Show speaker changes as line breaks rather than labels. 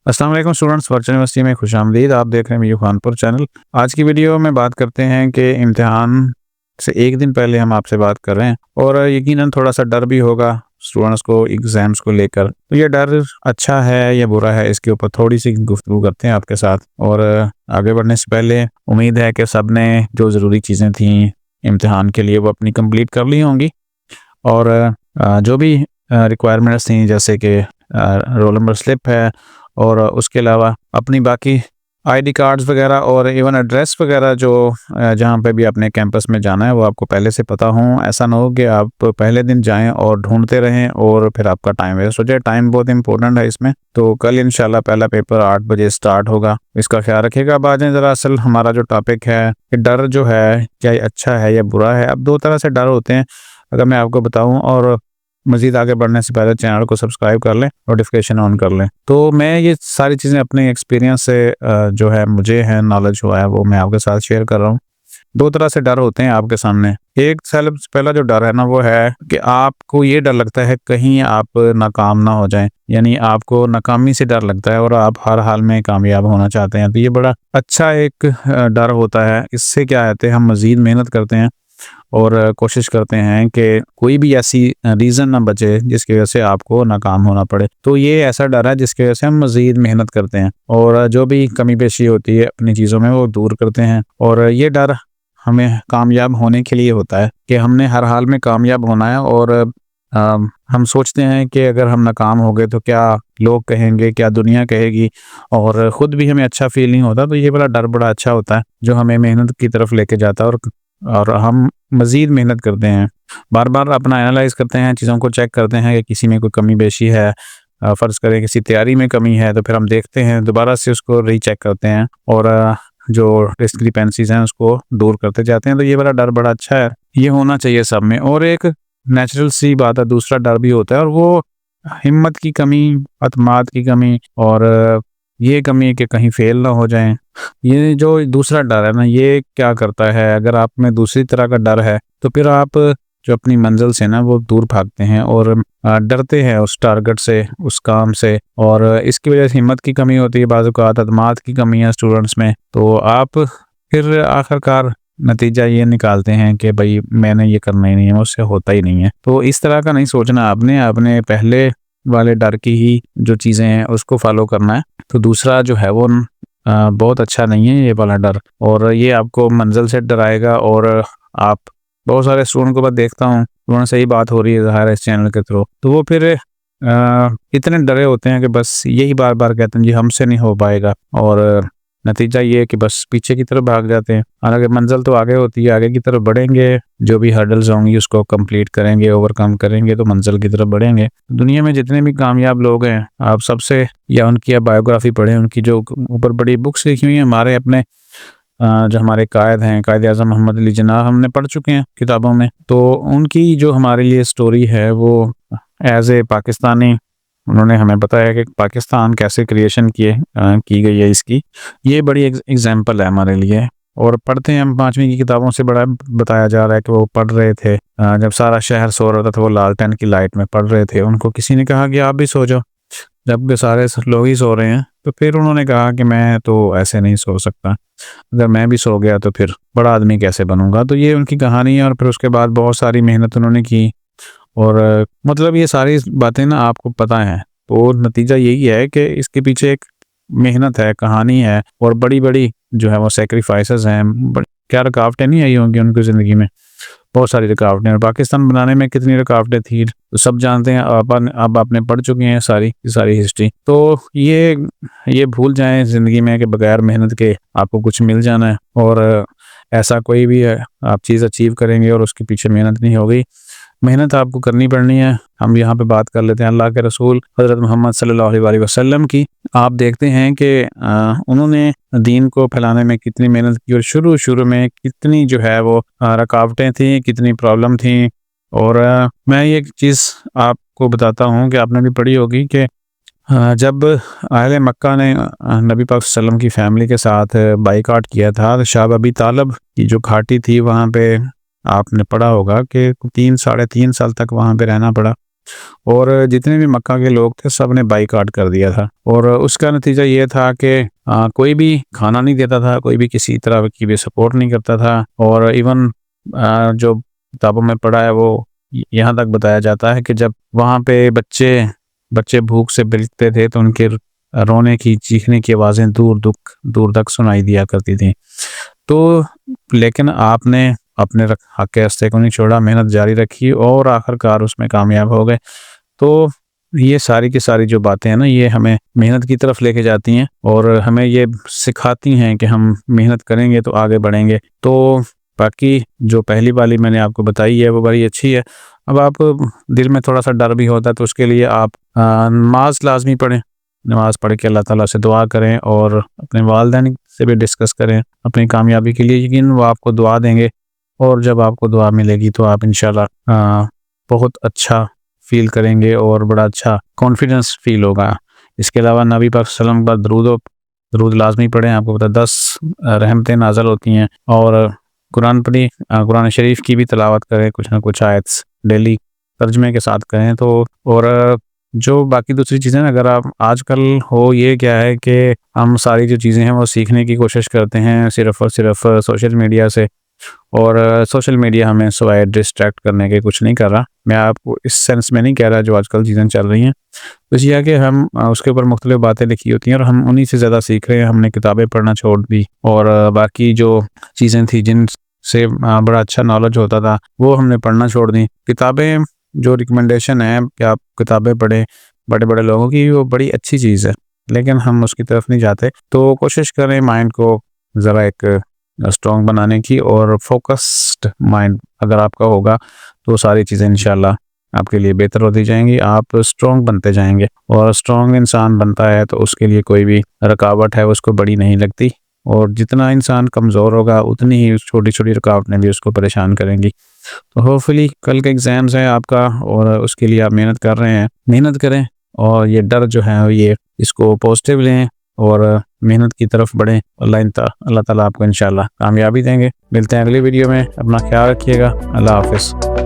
अस्सलाम वालेकुम students, virtual university में खुशामदीद। आप देख रहे हैं मीरू खानपुर चैनल। आज की वीडियो में बात करते हैं कि इम्तिहान से एक दिन पहले हम आपसे बात कर रहे हैं और यकीनन थोड़ा सा डर भी होगा स्टूडेंट्स को एग्ज़ाम्स को लेकर। तो ये डर अच्छा है या बुरा है, इसके ऊपर थोड़ी सी गुफ्तगू करते हैं आपके साथ। और आगे बढ़ने से पहले उम्मीद है कि सब ने जो ज़रूरी चीज़ें थी इम्तिहान के लिए वो अपनी कंप्लीट कर ली होंगी और जो भी रिक्वायरमेंट्स थी जैसे कि रोल नंबर स्लिप है और उसके अलावा अपनी बाकी आईडी कार्ड्स वगैरह और इवन एड्रेस वगैरह जो जहाँ पे भी अपने कैंपस में जाना है वो आपको पहले से पता हो। ऐसा ना हो कि आप पहले दिन जाएं और ढूंढते रहें और फिर आपका टाइम वेस्ट हो जाए। टाइम बहुत इंपॉर्टेंट है इसमें। तो कल इंशाल्लाह पहला पेपर 8 बजे स्टार्ट होगा, इसका ख्याल रखिएगा। अब आ जाएं ज़रा असल हमारा जो टॉपिक है कि डर जो है क्या अच्छा है या बुरा है। अब दो तरह से डर होते हैं अगर मैं आपको बताऊँ, और मज़ीद आगे बढ़ने से पहले चैनल को सब्सक्राइब कर लें, नोटिफिकेशन ऑन कर लें। तो मैं ये सारी चीज़ें अपने एक्सपीरियंस से जो है मुझे है नॉलेज हुआ है वो मैं आपके साथ शेयर कर रहा हूँ। दो तरह से डर होते हैं आपके सामने। एक सबसे पहला जो डर है ना वो है कि आपको ये डर लगता है कहीं आप नाकाम ना हो जाएं, यानी आपको नाकामी से डर लगता है और आप हर हाल में कामयाब होना चाहते हैं। तो ये बड़ा अच्छा एक डर होता है। इससे क्या कहते हैं, हम मज़ीद मेहनत करते हैं और कोशिश करते हैं कि कोई भी ऐसी रीज़न ना बचे जिसकी वजह से आपको नाकाम होना पड़े। तो ये ऐसा डर है जिसकी वजह से हम मज़ीद मेहनत करते हैं और जो भी कमी पेशी होती है अपनी चीज़ों में वो दूर करते हैं। और ये डर हमें कामयाब होने के लिए होता है कि हमने हर हाल में कामयाब होना है। और हम सोचते हैं कि अगर हम नाकाम हो गए तो क्या लोग कहेंगे, क्या दुनिया कहेगी, और ख़ुद भी हमें अच्छा फील नहीं होता। तो ये वाला डर बड़ा अच्छा होता है जो हमें मेहनत की तरफ लेके जाता है और हम मज़ीद मेहनत करते हैं, बार बार अपना एनालाइज़ करते हैं, चीज़ों को चेक करते हैं कि किसी में कोई कमी बेशी है। फ़र्ज़ करें किसी तैयारी में कमी है तो फिर हम देखते हैं, दोबारा से उसको रीचेक करते हैं और जो डिस्क्रिपेंसीज़ हैं उसको दूर करते जाते हैं। तो ये वाला डर बड़ा अच्छा है, ये होना चाहिए सब में। और एक नेचुरल सी बात है, दूसरा डर भी होता है और वो हिम्मत की कमी, अतमाद की कमी और ये कमी है कि कहीं फेल ना हो जाएं। ये जो दूसरा डर है ना, ये क्या करता है, अगर आप में दूसरी तरह का डर है तो फिर आप जो अपनी मंजिल से ना वो दूर भागते हैं और डरते हैं उस टारगेट से, उस काम से। और इसकी वजह से हिम्मत की कमी होती है, बाज़ औक़ात अतमाद की कमी है स्टूडेंट्स में। तो आप फिर आखिरकार नतीजा ये निकालते हैं कि भाई मैंने ये करना ही नहीं है, मुझसे होता ही नहीं है। तो इस तरह का नहीं सोचना आपने पहले वाले डर की ही जो चीज़ें हैं उसको फॉलो करना है। तो दूसरा जो है वो बहुत अच्छा नहीं है ये वाला डर, और ये आपको मंजिल से डराएगा। और आप बहुत सारे स्टूडेंट को मैं देखता हूँ, उन्होंने सही बात हो रही है ज़ाहिर है इस चैनल के थ्रू, तो वो फिर इतने डरे होते हैं कि बस यही बार बार कहते हैं जी हमसे नहीं हो पाएगा, और नतीजा ये है कि बस पीछे की तरफ भाग जाते हैं। हालांकि मंजिल तो आगे होती है, आगे की तरफ बढ़ेंगे, जो भी हर्डल्स होंगी उसको कंप्लीट करेंगे, ओवरकम करेंगे तो मंजिल की तरफ बढ़ेंगे। दुनिया में जितने भी कामयाब लोग हैं आप सबसे या उनकी बायोग्राफी पढ़ें, उनकी जो ऊपर बड़ी बुक्स लिखी हुई हैं, हमारे अपने जो हमारे कायद हैं, कायद आज़म मोहम्मद अली जिन्नाह, हमने पढ़ चुके हैं किताबों में। तो उनकी जो हमारे लिए स्टोरी है वो एज ए पाकिस्तानी उन्होंने हमें बताया कि पाकिस्तान कैसे क्रिएशन की गई है इसकी, ये बड़ी एग्जाम्पल है हमारे लिए। और पढ़ते हैं हम 5वीं की किताबों से बड़ा बताया जा रहा है कि वो पढ़ रहे थे, जब सारा शहर सो रहा था वो लालटेन की लाइट में पढ़ रहे थे। उनको किसी ने कहा कि आप भी सो जाओ, जब सारे लोग ही सो रहे हैं। तो फिर उन्होंने कहा कि मैं तो ऐसे नहीं सो सकता, अगर मैं भी सो गया तो फिर बड़ा आदमी कैसे बनूंगा। तो ये उनकी कहानी है। और फिर उसके बाद बहुत सारी मेहनत उन्होंने की और मतलब ये सारी बातें ना आपको पता हैं। तो नतीजा यही है कि इसके पीछे एक मेहनत है, कहानी है और बड़ी बड़ी जो है वो सेक्रीफाइसेस हैं। क्या रुकावटें नहीं आई होंगी उनकी ज़िंदगी में, बहुत सारी रुकावटें। और पाकिस्तान बनाने में कितनी रुकावटें थी तो सब जानते हैं। अब आपने पढ़ चुके हैं सारी हिस्ट्री। तो ये भूल जाएं ज़िंदगी में कि बगैर मेहनत के आपको कुछ मिल जाना है, और ऐसा कोई भी है आप चीज़ अचीव करेंगे और उसके पीछे मेहनत नहीं होगी। मेहनत आपको करनी पड़नी है। हम यहाँ पे बात कर लेते हैं अल्लाह के रसूल हज़रत मोहम्मद सल्लल्लाहु अलैहि वसल्लम की। आप देखते हैं कि उन्होंने दीन को फैलाने में कितनी मेहनत की और शुरू में कितनी जो है वो रुकावटें थी, कितनी प्रॉब्लम थी। और मैं ये चीज़ आपको बताता हूँ कि आपने भी पढ़ी होगी कि जब अहले मक्का ने नबी पाक सल्लल्लाहु अलैहि वसल्लम की फैमिली के साथ बाइकाट किया था, तो शाह अबी तालब की जो घाटी थी वहाँ पे आपने पढ़ा होगा कि 3 साढ़े 3 साल तक वहाँ पे रहना पड़ा। और जितने भी मक्का के लोग थे सब ने बाइकआउट कर दिया था। और उसका नतीजा ये था कि कोई भी खाना नहीं देता था, कोई भी किसी तरह की भी सपोर्ट नहीं करता था। और इवन जो किताबों में पढ़ा है वो यहाँ तक बताया जाता है कि जब वहाँ पे बच्चे भूख से बिलखते थे तो उनके रोने की, चीखने की आवाज़ें दूर तक सुनाई दिया करती थी। तो लेकिन आपने अपने हक के रास्ते को नहीं छोड़ा, मेहनत जारी रखी और आखिरकार उसमें कामयाब हो गए। तो ये सारी की सारी जो बातें हैं ना, ये हमें मेहनत की तरफ लेके जाती हैं और हमें ये सिखाती हैं कि हम मेहनत करेंगे तो आगे बढ़ेंगे। तो बाकी जो पहली वाली मैंने आपको बताई है वो बड़ी अच्छी है। अब आप दिल में थोड़ा सा डर भी होता है तो उसके लिए आप नमाज लाजमी पढ़ें, नमाज़ पढ़ के अल्लाह ताला से दुआ करें और अपने वालिदैन से भी डिस्कस करें अपनी कामयाबी के लिए। यकीन वो आपको दुआ देंगे और जब आपको दुआ मिलेगी तो आप इंशाल्लाह बहुत अच्छा फ़ील करेंगे और बड़ा अच्छा कॉन्फिडेंस फ़ील होगा। इसके अलावा नबी पाक सल्लल्लाहु अलैहि वसल्लम पर दरूद लाज़मी पढ़ें। आपको पता है 10 रहमतें नाज़िल होती हैं। और कुरान शरीफ की भी तिलावत करें, कुछ ना कुछ आयत डेली तर्जुमे के साथ करें। तो और जो बाकी दूसरी चीज़ें अगर आप आजकल हो ये क्या है कि हम सारी जो चीज़ें हैं वो सीखने की कोशिश करते हैं सिर्फ़ और सिर्फ सोशल मीडिया से। और सोशल मीडिया हमें सिवाय डिस्ट्रैक्ट करने के कुछ नहीं कर रहा। मैं आपको इस सेंस में नहीं कह रहा जो आजकल चीज़ें चल रही हैं, बस ये है कि हम उसके ऊपर मुख्तलिफ बातें लिखी होती हैं और हम उन्हीं से ज़्यादा सीख रहे हैं। हमने किताबें पढ़ना छोड़ दी और बाकी जो चीज़ें थी जिनसे बड़ा अच्छा नॉलेज होता था वो हमने पढ़ना छोड़ दी। किताबें जो रिकमेंडेशन है कि आप किताबें पढ़ें बड़े-बड़े लोगों की, वो बड़ी अच्छी चीज़ है, लेकिन हम उसकी तरफ नहीं जाते। तो कोशिश करें माइंड को ज़रा एक स्ट्रॉन्ग बनाने की और फोकस्ड माइंड अगर आपका होगा तो सारी चीज़ें इंशाल्लाह आपके लिए बेहतर होती जाएंगी, आप स्ट्रॉन्ग बनते जाएंगे। और स्ट्रॉन्ग इंसान बनता है तो उसके लिए कोई भी रुकावट है उसको बड़ी नहीं लगती। और जितना इंसान कमज़ोर होगा उतनी ही छोटी छोटी रुकावटें भी उसको परेशान करेंगी। तो होपफुली कल के एग्ज़ाम्स है आपका और उसके लिए आप मेहनत कर रहे हैं, मेहनत करें और ये डर जो है ये इसको पॉजिटिव लें और मेहनत की तरफ बढ़ें। अल्लाह ताला आपको इंशाल्लाह कामयाबी देंगे। मिलते हैं अगली वीडियो में, अपना ख्याल रखिएगा। अल्लाह हाफ़िज़।